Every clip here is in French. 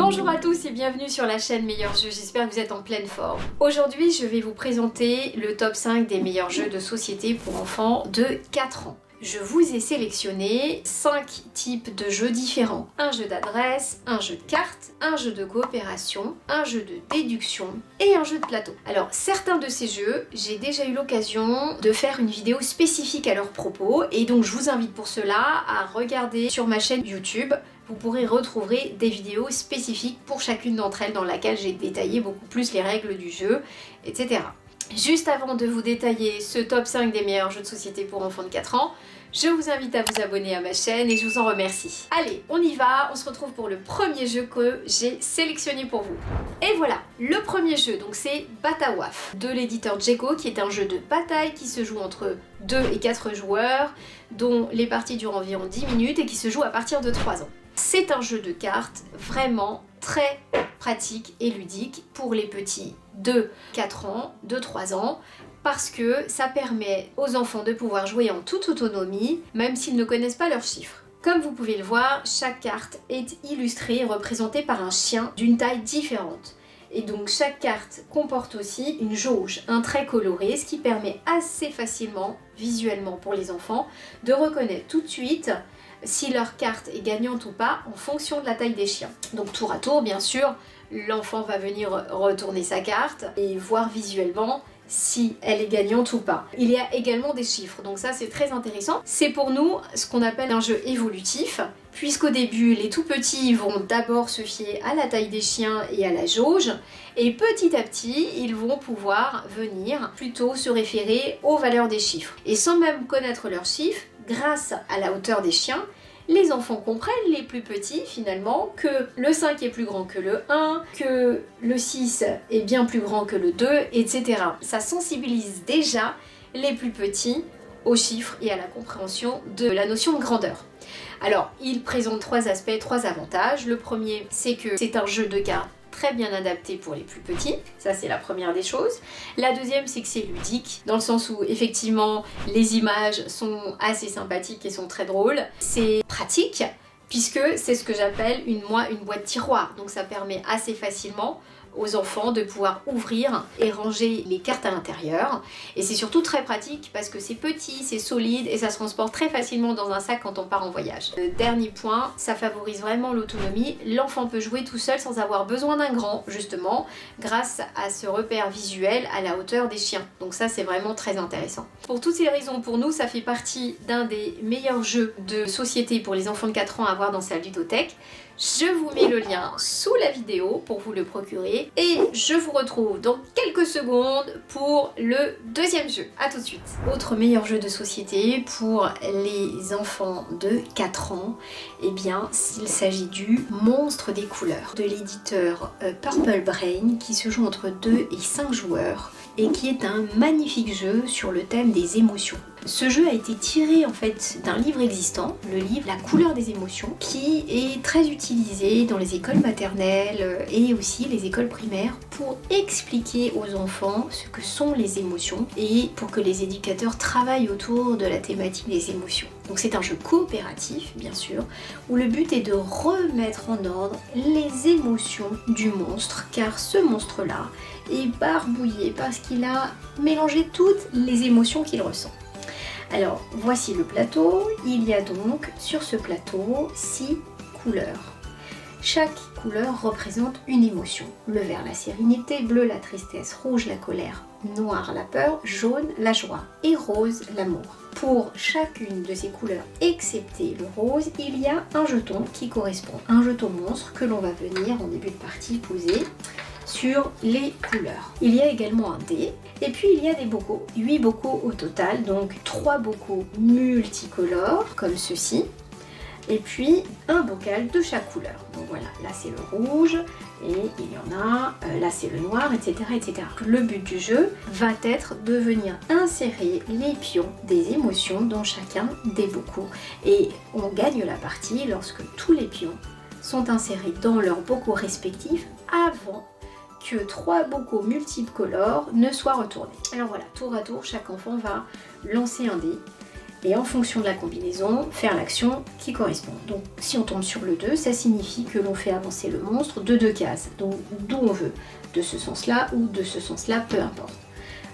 Bonjour à tous et bienvenue sur la chaîne Meilleurs Jeux, j'espère que vous êtes en pleine forme. Aujourd'hui, je vais vous présenter le top 5 des meilleurs jeux de société pour enfants de 4 ans. Je vous ai sélectionné 5 types de jeux différents. Un jeu d'adresse, un jeu de cartes, un jeu de coopération, un jeu de déduction et un jeu de plateau. Alors certains de ces jeux, j'ai déjà eu l'occasion de faire une vidéo spécifique à leur propos et donc je vous invite pour cela à regarder sur ma chaîne YouTube. Vous pourrez retrouver des vidéos spécifiques pour chacune d'entre elles dans laquelle j'ai détaillé beaucoup plus les règles du jeu, etc. Juste avant de vous détailler ce top 5 des meilleurs jeux de société pour enfants de 4 ans, je vous invite à vous abonner à ma chaîne et je vous en remercie. Allez, on y va, on se retrouve pour le premier jeu que j'ai sélectionné pour vous. Et voilà, le premier jeu, donc c'est Batawaf, de l'éditeur Djeko, qui est un jeu de bataille qui se joue entre 2 et 4 joueurs, dont les parties durent environ 10 minutes et qui se joue à partir de 3 ans. C'est un jeu de cartes vraiment très pratique et ludique pour les petits de 4 ans, de 3 ans, parce que ça permet aux enfants de pouvoir jouer en toute autonomie, même s'ils ne connaissent pas leurs chiffres. Comme vous pouvez le voir, chaque carte est illustrée et représentée par un chien d'une taille différente. Et donc chaque carte comporte aussi une jauge, un trait coloré, ce qui permet assez facilement, visuellement pour les enfants, de reconnaître tout de suite si leur carte est gagnante ou pas en fonction de la taille des chiens. Donc tour à tour, bien sûr, l'enfant va venir retourner sa carte et voir visuellement si elle est gagnante ou pas. Il y a également des chiffres, donc ça c'est très intéressant. C'est pour nous ce qu'on appelle un jeu évolutif, puisqu'au début les tout petits vont d'abord se fier à la taille des chiens et à la jauge, et petit à petit ils vont pouvoir venir plutôt se référer aux valeurs des chiffres. Et sans même connaître leurs chiffres, grâce à la hauteur des chiens, les enfants comprennent, les plus petits finalement, que le 5 est plus grand que le 1, que le 6 est bien plus grand que le 2, etc. Ça sensibilise déjà les plus petits aux chiffres et à la compréhension de la notion de grandeur. Alors, il présente 3 aspects, 3 avantages. Le premier, c'est que c'est un jeu de cartes très bien adapté pour les plus petits, ça c'est la première des choses. La deuxième, c'est que c'est ludique, dans le sens où effectivement les images sont assez sympathiques et sont très drôles. C'est pratique, puisque c'est ce que j'appelle une boîte tiroir, donc ça permet assez facilement aux enfants de pouvoir ouvrir et ranger les cartes à l'intérieur. Et c'est surtout très pratique parce que c'est petit, c'est solide et ça se transporte très facilement dans un sac quand on part en voyage. Le dernier point, ça favorise vraiment l'autonomie. L'enfant peut jouer tout seul sans avoir besoin d'un grand, justement, grâce à ce repère visuel à la hauteur des chiens. Donc ça, c'est vraiment très intéressant. Pour toutes ces raisons, pour nous, ça fait partie d'un des meilleurs jeux de société pour les enfants de 4 ans à avoir dans sa ludothèque. Je vous mets le lien sous la vidéo pour vous le procurer et je vous retrouve dans quelques secondes pour le deuxième jeu. A tout de suite. Autre meilleur jeu de société pour les enfants de 4 ans, eh bien il s'agit du Monstre des couleurs de l'éditeur Purple Brain qui se joue entre 2 et 5 joueurs et qui est un magnifique jeu sur le thème des émotions. Ce jeu a été tiré en fait d'un livre existant, le livre La couleur des émotions, qui est très utilisé dans les écoles maternelles et aussi les écoles primaires pour expliquer aux enfants ce que sont les émotions et pour que les éducateurs travaillent autour de la thématique des émotions. Donc c'est un jeu coopératif, bien sûr, où le but est de remettre en ordre les émotions du monstre, car ce monstre-là est barbouillé parce qu'il a mélangé toutes les émotions qu'il ressent. Alors, voici le plateau. Il y a donc sur ce plateau 6 couleurs. Chaque couleur représente une émotion. Le vert, la sérénité, bleu, la tristesse, rouge, la colère, noir, la peur, jaune, la joie et rose, l'amour. Pour chacune de ces couleurs, excepté le rose, il y a un jeton qui correspond. Un jeton monstre que l'on va venir en début de partie poser sur les couleurs. Il y a également un dé et puis il y a des bocaux, 8 bocaux au total, donc 3 bocaux multicolores comme ceci et puis un bocal de chaque couleur. Donc voilà, là c'est le rouge et il y en a, là c'est le noir, etc., etc. Le but du jeu va être de venir insérer les pions des émotions dans chacun des bocaux et on gagne la partie lorsque tous les pions sont insérés dans leurs bocaux respectifs avant que 3 bocaux multicolores ne soient retournés. Alors voilà, tour à tour, chaque enfant va lancer un dé et en fonction de la combinaison, faire l'action qui correspond. Donc si on tombe sur le 2, ça signifie que l'on fait avancer le monstre de 2 cases, donc d'où on veut, de ce sens-là ou de ce sens-là, peu importe.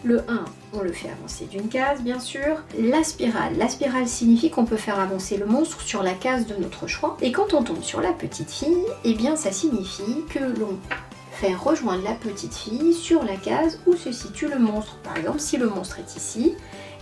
Le 1, on le fait avancer d'une case, bien sûr. La spirale signifie qu'on peut faire avancer le monstre sur la case de notre choix. Et quand on tombe sur la petite fille, eh bien ça signifie que l'on fait rejoindre la petite fille sur la case où se situe le monstre. Par exemple, si le monstre est ici,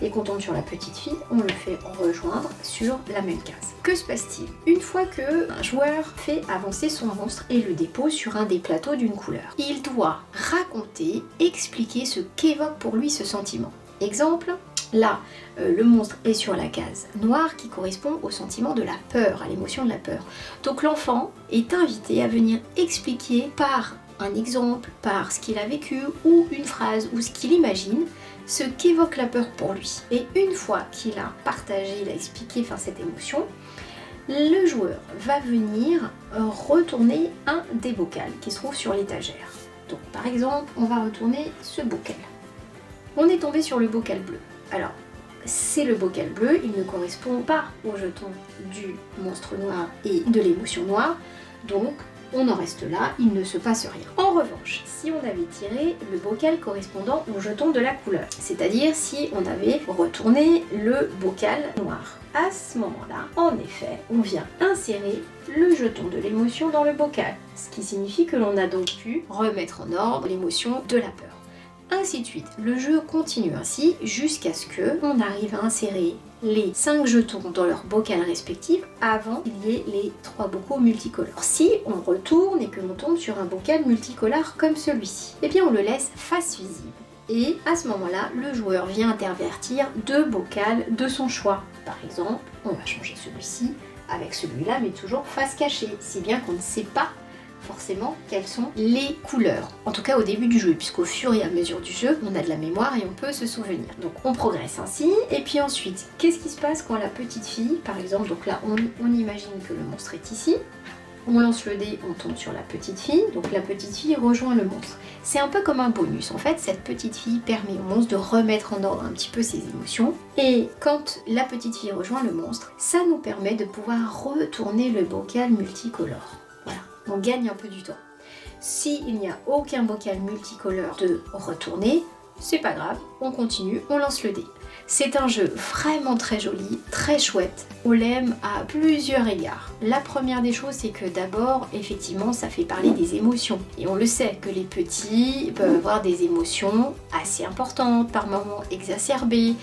et qu'on tombe sur la petite fille, on le fait rejoindre sur la même case. Que se passe-t-il? Une fois qu'un joueur fait avancer son monstre et le dépose sur un des plateaux d'une couleur, il doit raconter, expliquer ce qu'évoque pour lui ce sentiment. Exemple, là, le monstre est sur la case noire qui correspond au sentiment de la peur, à l'émotion de la peur. Donc l'enfant est invité à venir expliquer par un exemple, par ce qu'il a vécu, ou une phrase, ou ce qu'il imagine, ce qu'évoque la peur pour lui. Et une fois qu'il a partagé, il a expliqué cette émotion, le joueur va venir retourner un des bocals qui se trouve sur l'étagère. Donc par exemple, on va retourner ce bocal. On est tombé sur le bocal bleu. Alors, c'est le bocal bleu, il ne correspond pas au jeton du monstre noir et de l'émotion noire, donc on en reste là, il ne se passe rien. En revanche, si on avait tiré le bocal correspondant au jeton de la couleur, c'est-à-dire si on avait retourné le bocal noir, à ce moment-là, en effet, on vient insérer le jeton de l'émotion dans le bocal, ce qui signifie que l'on a donc pu remettre en ordre l'émotion de la peur. Ainsi de suite, le jeu continue ainsi jusqu'à ce que on arrive à insérer les 5 jetons dans leur bocal respectif avant qu'il y ait les 3 bocaux multicolores. Si on retourne et que l'on tombe sur un bocal multicolore comme celui-ci, eh bien on le laisse face visible. Et à ce moment-là, le joueur vient intervertir 2 bocals de son choix. Par exemple, on va changer celui-ci avec celui-là, mais toujours face cachée, si bien qu'on ne sait pas forcément quelles sont les couleurs, en tout cas au début du jeu, puisqu'au fur et à mesure du jeu, on a de la mémoire et on peut se souvenir. Donc on progresse ainsi, et puis ensuite, qu'est-ce qui se passe quand la petite fille, par exemple, donc là on imagine que le monstre est ici, on lance le dé, on tombe sur la petite fille, donc la petite fille rejoint le monstre. C'est un peu comme un bonus, en fait, cette petite fille permet au monstre de remettre en ordre un petit peu ses émotions, et quand la petite fille rejoint le monstre, ça nous permet de pouvoir retourner le bocal multicolore. Voilà. On gagne un peu du temps. S'il n'y a aucun bocal multicolore de retourner, c'est pas grave, on continue, on lance le dé. C'est un jeu vraiment très joli, très chouette, on l'aime à plusieurs égards. La première des choses, c'est que d'abord, effectivement, ça fait parler des émotions. Et on le sait que les petits peuvent avoir des émotions assez importantes, par moments exacerbées,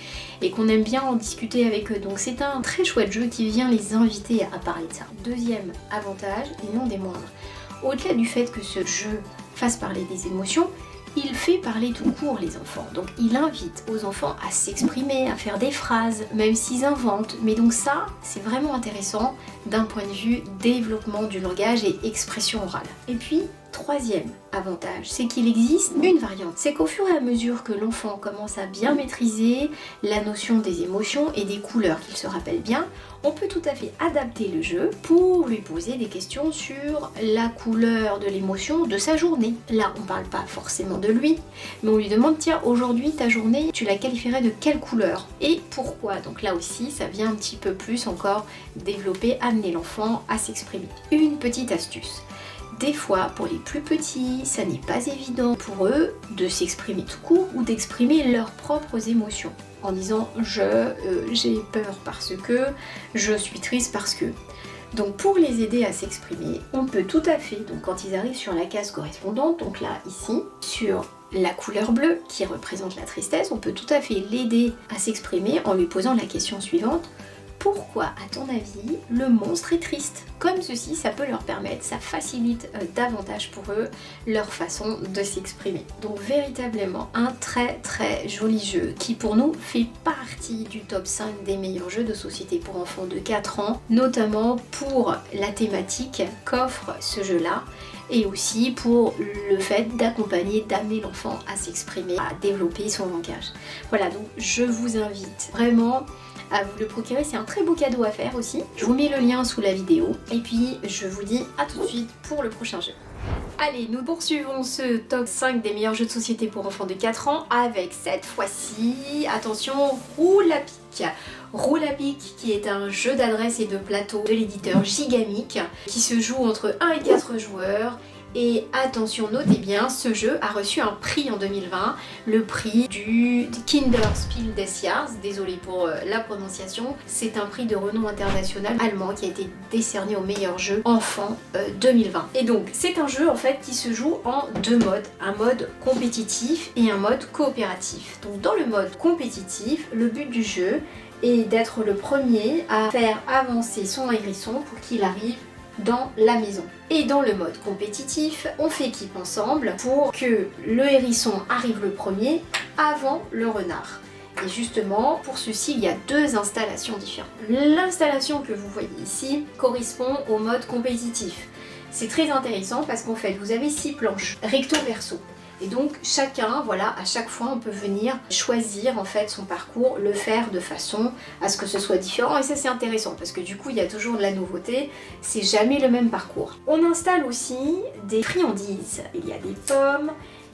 et qu'on aime bien en discuter avec eux. Donc c'est un très chouette jeu qui vient les inviter à parler de ça. Deuxième avantage, et non des moindres, au-delà du fait que ce jeu fasse parler des émotions, il fait parler tout court les enfants. Donc il invite aux enfants à s'exprimer, à faire des phrases, même s'ils inventent. Mais donc ça, c'est vraiment intéressant d'un point de vue développement du langage et expression orale. Et puis, troisième avantage, c'est qu'il existe une variante. C'est qu'au fur et à mesure que l'enfant commence à bien maîtriser la notion des émotions et des couleurs qu'il se rappelle bien, on peut tout à fait adapter le jeu pour lui poser des questions sur la couleur de l'émotion de sa journée. Là, on parle pas forcément de lui, mais on lui demande, tiens, aujourd'hui, ta journée, tu la qualifierais de quelle couleur? Et pourquoi? Donc là aussi, ça vient un petit peu plus encore développer, amener l'enfant à s'exprimer. Une petite astuce. Des fois, pour les plus petits, ça n'est pas évident pour eux de s'exprimer tout court ou d'exprimer leurs propres émotions en disant j'ai peur parce que, je suis triste parce que. Donc pour les aider à s'exprimer, on peut tout à fait, donc quand ils arrivent sur la case correspondante, donc là ici, sur la couleur bleue qui représente la tristesse, on peut tout à fait l'aider à s'exprimer en lui posant la question suivante. Pourquoi, à ton avis, le monstre est triste? Comme ceci, ça peut leur permettre, ça facilite davantage pour eux leur façon de s'exprimer. Donc véritablement un très très joli jeu qui pour nous fait partie du top 5 des meilleurs jeux de société pour enfants de 4 ans, notamment pour la thématique qu'offre ce jeu-là et aussi pour le fait d'accompagner, d'amener l'enfant à s'exprimer, à développer son langage. Voilà, donc je vous invite vraiment à vous le procurer, c'est un très beau cadeau à faire aussi. Je vous mets le lien sous la vidéo et puis je vous dis à tout de suite pour le prochain jeu. Allez, nous poursuivons ce top 5 des meilleurs jeux de société pour enfants de 4 ans avec cette fois-ci, attention, Roule à pic. Roule à pic qui est un jeu d'adresse et de plateau de l'éditeur Gigamic qui se joue entre 1 et 4 joueurs. Et attention, notez bien, ce jeu a reçu un prix en 2020, le prix du Kinderspiel des Jahres, désolé pour la prononciation, c'est un prix de renom international allemand qui a été décerné au meilleur jeu enfant 2020. Et donc c'est un jeu en fait qui se joue en deux modes, un mode compétitif et un mode coopératif. Donc dans le mode compétitif, le but du jeu est d'être le premier à faire avancer son hérisson pour qu'il arrive dans la maison. Et dans le mode compétitif, on fait équipe ensemble pour que le hérisson arrive le premier avant le renard. Et justement, pour ceci, il y a deux installations différentes. L'installation que vous voyez ici correspond au mode compétitif. C'est très intéressant parce qu'en fait, vous avez 6 planches, recto-verso. Et donc chacun, voilà, à chaque fois on peut venir choisir en fait son parcours, le faire de façon à ce que ce soit différent et ça c'est intéressant parce que du coup il y a toujours de la nouveauté, c'est jamais le même parcours. On installe aussi des friandises, il y a des pommes,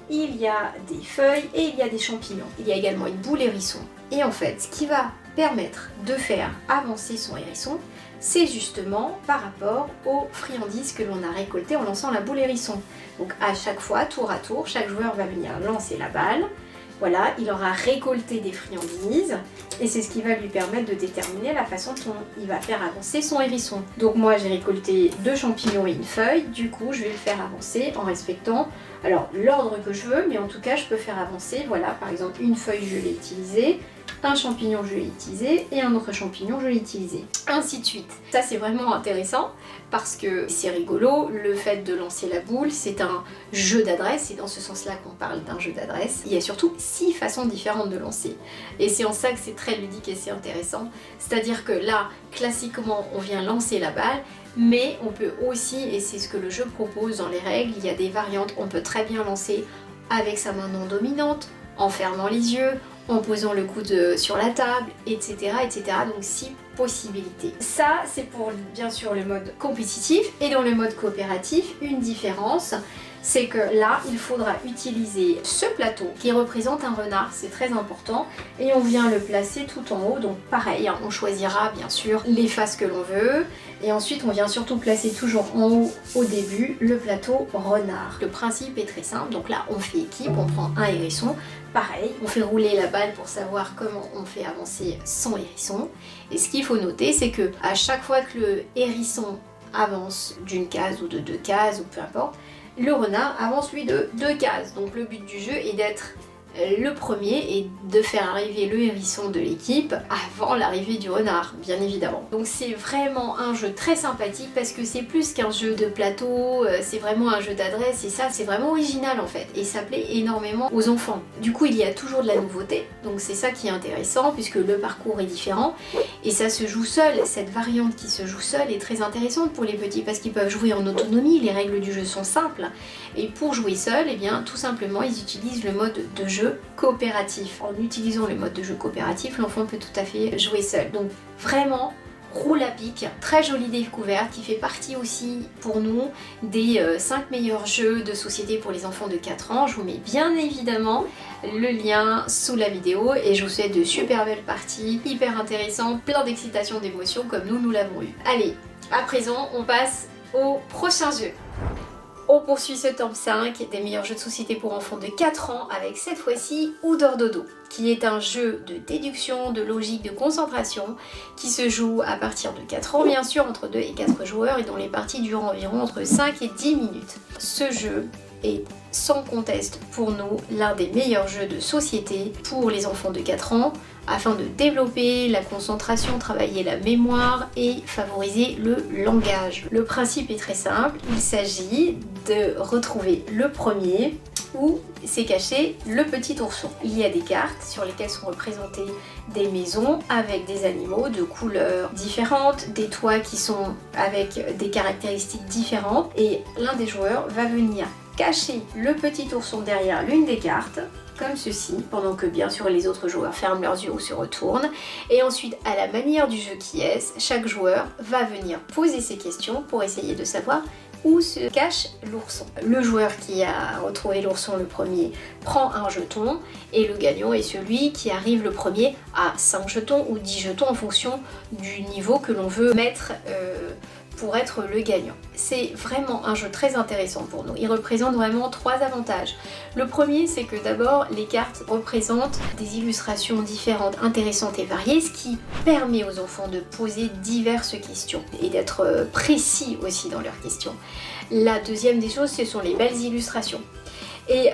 il y a des feuilles et il y a des champignons. Il y a également une boule hérisson. Et en fait ce qui va permettre de faire avancer son hérisson, c'est justement par rapport aux friandises que l'on a récoltées en lançant la boule hérisson. Donc à chaque fois, tour à tour, chaque joueur va venir lancer la balle. Voilà, il aura récolté des friandises et c'est ce qui va lui permettre de déterminer la façon dont il va faire avancer son hérisson. Donc moi j'ai récolté 2 champignons et une feuille, du coup je vais le faire avancer en respectant alors l'ordre que je veux, mais en tout cas je peux faire avancer, voilà, par exemple une feuille je l'ai utilisée, un champignon je l'ai utilisé et un autre champignon je l'ai utilisé, ainsi de suite. Ça c'est vraiment intéressant parce que c'est rigolo, le fait de lancer la boule c'est un jeu d'adresse et dans ce sens là qu'on parle d'un jeu d'adresse, il y a surtout 6 façons différentes de lancer et c'est en ça que c'est très ludique et c'est intéressant, c'est à dire que là classiquement on vient lancer la balle mais on peut aussi, et c'est ce que le jeu propose dans les règles, il y a des variantes, on peut très bien lancer avec sa main non dominante, en fermant les yeux, en posant le coude sur la table, etc. etc. Donc 6 possibilités. Ça, c'est pour bien sûr le mode compétitif. Et dans le mode coopératif, une différence, c'est que là, il faudra utiliser ce plateau qui représente un renard, c'est très important, et on vient le placer tout en haut, donc pareil, hein, on choisira bien sûr les faces que l'on veut, et ensuite on vient surtout placer toujours en haut, au début, le plateau renard. Le principe est très simple, donc là on fait équipe, on prend un hérisson, pareil, on fait rouler la balle pour savoir comment on fait avancer son hérisson, et ce qu'il faut noter, c'est que à chaque fois que le hérisson avance d'une case ou de 2 cases, ou peu importe, le renard avance lui de 2 cases. Donc le but du jeu est d'être le premier et de faire arriver le hérisson de l'équipe avant l'arrivée du renard, bien évidemment. Donc c'est vraiment un jeu très sympathique parce que c'est plus qu'un jeu de plateau, c'est vraiment un jeu d'adresse et ça c'est vraiment original en fait et ça plaît énormément aux enfants. Du coup il y a toujours de la nouveauté, donc c'est ça qui est intéressant puisque le parcours est différent et ça se joue seul. Cette variante qui se joue seule est très intéressante pour les petits parce qu'ils peuvent jouer en autonomie, les règles du jeu sont simples et pour jouer seul, eh bien tout simplement ils utilisent le mode de jeu coopératif. En utilisant le mode de jeu coopératif, l'enfant peut tout à fait jouer seul. Donc vraiment, Roule à pic, très jolie découverte qui fait partie aussi pour nous des 5 meilleurs jeux de société pour les enfants de 4 ans. Je vous mets bien évidemment le lien sous la vidéo et je vous souhaite de super belles parties, hyper intéressantes, plein d'excitation, d'émotions comme nous l'avons eu. Allez, à présent on passe au prochain jeu. On poursuit ce top 5 des meilleurs jeux de société pour enfants de 4 ans avec cette fois-ci Oudor Dodo, qui est un jeu de déduction, de logique, de concentration qui se joue à partir de 4 ans bien sûr, entre 2 et 4 joueurs et dont les parties durent environ entre 5 et 10 minutes. Ce jeu est sans conteste pour nous l'un des meilleurs jeux de société pour les enfants de 4 ans afin de développer la concentration, travailler la mémoire et favoriser le langage. Le principe est très simple, il s'agit de retrouver le premier où s'est caché le petit ourson. Il y a des cartes sur lesquelles sont représentées des maisons avec des animaux de couleurs différentes, des toits qui sont avec des caractéristiques différentes et l'un des joueurs va venir cacher le petit ourson derrière l'une des cartes comme ceci, pendant que bien sûr les autres joueurs ferment leurs yeux ou se retournent. Et ensuite, à la manière du jeu qui est, chaque joueur va venir poser ses questions pour essayer de savoir où se cache l'ourson. Le joueur qui a retrouvé l'ourson le premier prend un jeton et le gagnant est celui qui arrive le premier à 5 jetons ou 10 jetons en fonction du niveau que l'on veut mettre pour être le gagnant. C'est vraiment un jeu très intéressant pour nous. Il représente vraiment 3 avantages. Le premier, c'est que d'abord, les cartes représentent des illustrations différentes, intéressantes et variées, ce qui permet aux enfants de poser diverses questions et d'être précis aussi dans leurs questions. La deuxième des choses, ce sont les belles illustrations. Et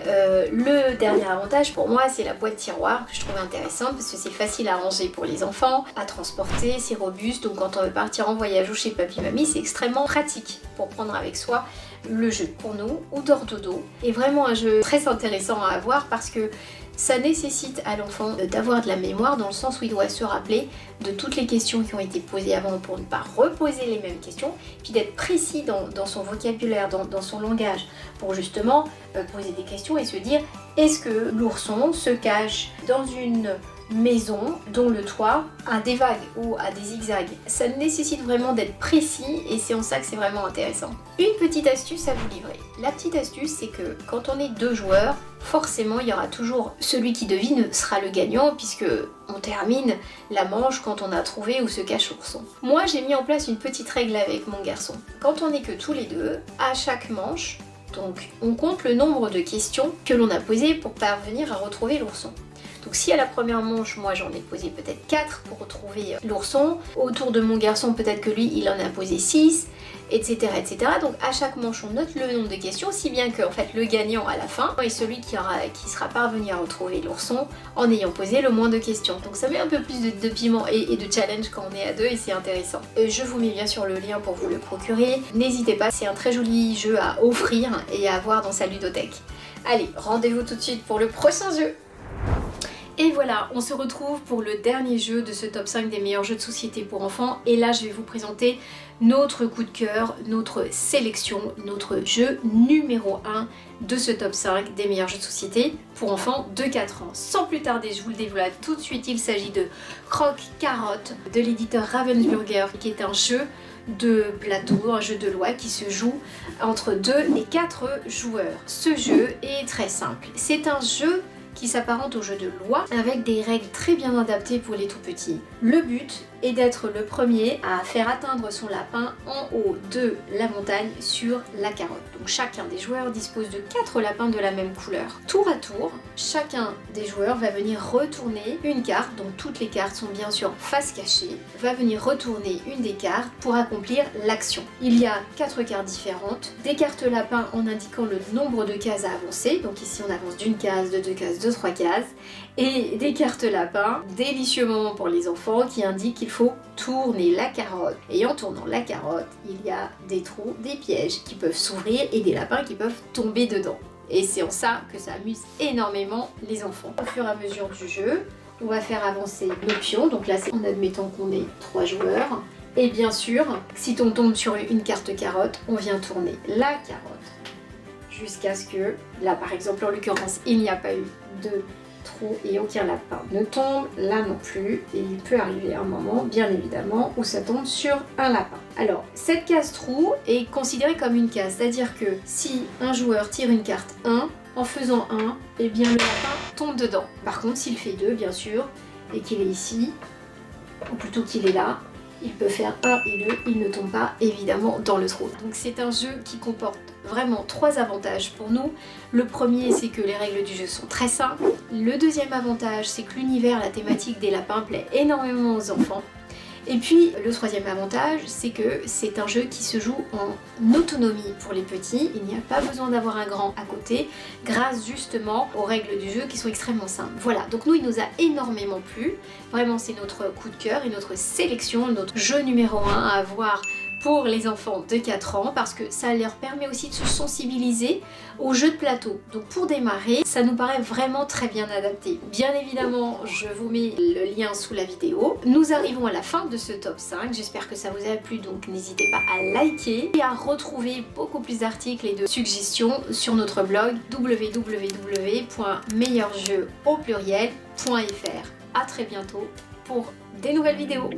le dernier avantage pour moi, c'est la boîte tiroir que je trouve intéressante parce que c'est facile à ranger pour les enfants, à transporter, c'est robuste, donc quand on veut partir en voyage ou chez papy mamie, c'est extrêmement pratique pour prendre avec soi le jeu pour nous ou d'ordodo. Et vraiment un jeu très intéressant à avoir parce que ça nécessite à l'enfant d'avoir de la mémoire dans le sens où il doit se rappeler de toutes les questions qui ont été posées avant pour ne pas reposer les mêmes questions, puis d'être précis dans son vocabulaire, dans son langage, pour justement poser des questions et se dire est-ce que l'ourson se cache dans une maison dont le toit a des vagues ou a des zigzags. Ça nécessite vraiment d'être précis et c'est en ça que c'est vraiment intéressant. Une petite astuce à vous livrer. La petite astuce, c'est que quand on est 2 joueurs, forcément il y aura toujours celui qui devine sera le gagnant puisque on termine la manche quand on a trouvé où se cache l'ourson. Moi j'ai mis en place une petite règle avec mon garçon. Quand on n'est que tous les deux, à chaque manche, donc on compte le nombre de questions que l'on a posées pour parvenir à retrouver l'ourson. Donc si à la première manche, moi j'en ai posé peut-être 4 pour retrouver l'ourson, autour de mon garçon peut-être que lui il en a posé 6, etc. etc. Donc à chaque manche on note le nombre de questions, si bien que en fait le gagnant à la fin est celui qui sera parvenu à retrouver l'ourson en ayant posé le moins de questions. Donc ça met un peu plus de piment et de challenge quand on est à 2 et c'est intéressant. Je vous mets bien sûr le lien pour vous le procurer, n'hésitez pas, c'est un très joli jeu à offrir et à avoir dans sa ludothèque. Allez, rendez-vous tout de suite pour le prochain jeu. Et voilà, on se retrouve pour le dernier jeu de ce top 5 des meilleurs jeux de société pour enfants. Et là, je vais vous présenter notre coup de cœur, notre sélection, notre jeu numéro 1 de ce top 5 des meilleurs jeux de société pour enfants de 4 ans. Sans plus tarder, je vous le dévoile tout de suite, il s'agit de Croque-Carotte de l'éditeur Ravensburger, qui est un jeu de plateau, un jeu de loi qui se joue entre 2 et 4 joueurs. Ce jeu est très simple. C'est un jeu qui s'apparente au jeu de loi avec des règles très bien adaptées pour les tout petits. Le but est d'être le premier à faire atteindre son lapin en haut de la montagne sur la carotte. Donc chacun des joueurs dispose de 4 lapins de la même couleur. Tour à tour, chacun des joueurs va venir retourner une carte, donc toutes les cartes sont bien sûr face cachée, va venir retourner une des cartes pour accomplir l'action. Il y a 4 cartes différentes, des cartes lapins en indiquant le nombre de cases à avancer, donc ici on avance d'une case, de 2 cases, de 3 cases, et des cartes lapins, délicieux moment pour les enfants qui indiquent qu'il faut tourner la carotte. Et en tournant la carotte, il y a des trous, des pièges qui peuvent s'ouvrir et des lapins qui peuvent tomber dedans. Et c'est en ça que ça amuse énormément les enfants. Au fur et à mesure du jeu, on va faire avancer nos pions. Donc là, c'est en admettant qu'on est 3 joueurs. Et bien sûr, si on tombe sur une carte carotte, on vient tourner la carotte jusqu'à ce que, là par exemple, en l'occurrence, il n'y a pas eu de trou et aucun lapin ne tombe, là non plus, et il peut arriver un moment, bien évidemment, où ça tombe sur un lapin. Alors, cette case trou est considérée comme une case, c'est-à-dire que si un joueur tire une carte 1, en faisant 1, eh bien le lapin tombe dedans. Par contre, s'il fait 2, bien sûr, et qu'il est ici, ou plutôt qu'il est là, il peut faire 1 et 2, il ne tombe pas évidemment dans le trou. Donc c'est un jeu qui comporte vraiment 3 avantages pour nous. Le premier, c'est que les règles du jeu sont très simples. Le deuxième avantage, c'est que l'univers, la thématique des lapins plaît énormément aux enfants. Et puis le troisième avantage, c'est que c'est un jeu qui se joue en autonomie pour les petits. Il n'y a pas besoin d'avoir un grand à côté, grâce justement aux règles du jeu qui sont extrêmement simples. Voilà, donc nous il nous a énormément plu. Vraiment c'est notre coup de cœur et notre sélection, notre jeu numéro 1 à avoir pour les enfants de 4 ans parce que ça leur permet aussi de se sensibiliser aux jeux de plateau. Donc pour démarrer, ça nous paraît vraiment très bien adapté. Bien évidemment, je vous mets le lien sous la vidéo. Nous arrivons à la fin de ce top 5. J'espère que ça vous a plu, donc n'hésitez pas à liker et à retrouver beaucoup plus d'articles et de suggestions sur notre blog www.meilleurjeu.fr. À très bientôt pour des nouvelles vidéos.